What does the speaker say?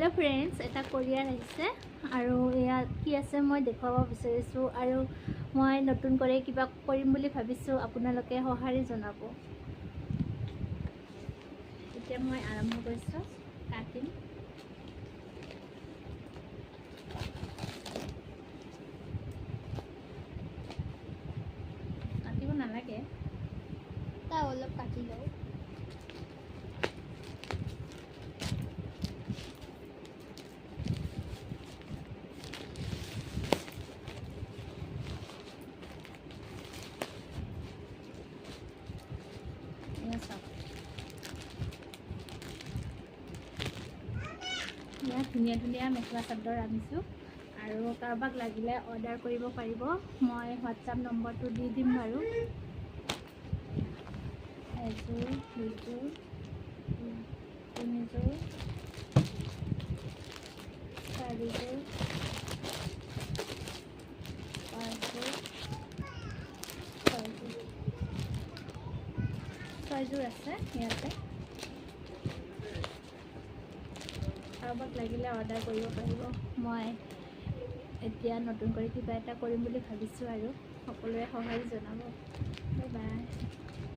hello friends এটা কোৰিয়াৰ আহিছে আৰু এয়া কি আছে মই দেখাব বিচাৰিছো আৰু মই নতুন কৰি কিবা কৰিম বুলি ভাবিছো আপোনালোকে সহাৰি জনাব এতিয়া মই আৰম্ভ কৰিছো কাটিং কাটিব নালাগে তা অলপ কাটি লও ধুনীয়া ধুনীয়া মেখেলা চাদৰ আনিছোঁ আৰু কাৰোবাক লাগিলে অৰ্ডাৰ কৰিব পাৰিব মই হোৱাটছআপ নম্বৰটো দি দিম বাৰু এযোৰ দুযোৰ তিনিযোৰ চাৰিযোৰ পাঁচযোৰ ছয়যোৰ আছে ইয়াতে কাৰোবাক লাগিলে অৰ্ডাৰ কৰিব পাৰিব মই এতিয়া নতুন কৰি কিবা এটা কৰিম বুলি ভাবিছোঁ আৰু সকলোৱে সহায় জনাব বাই বাই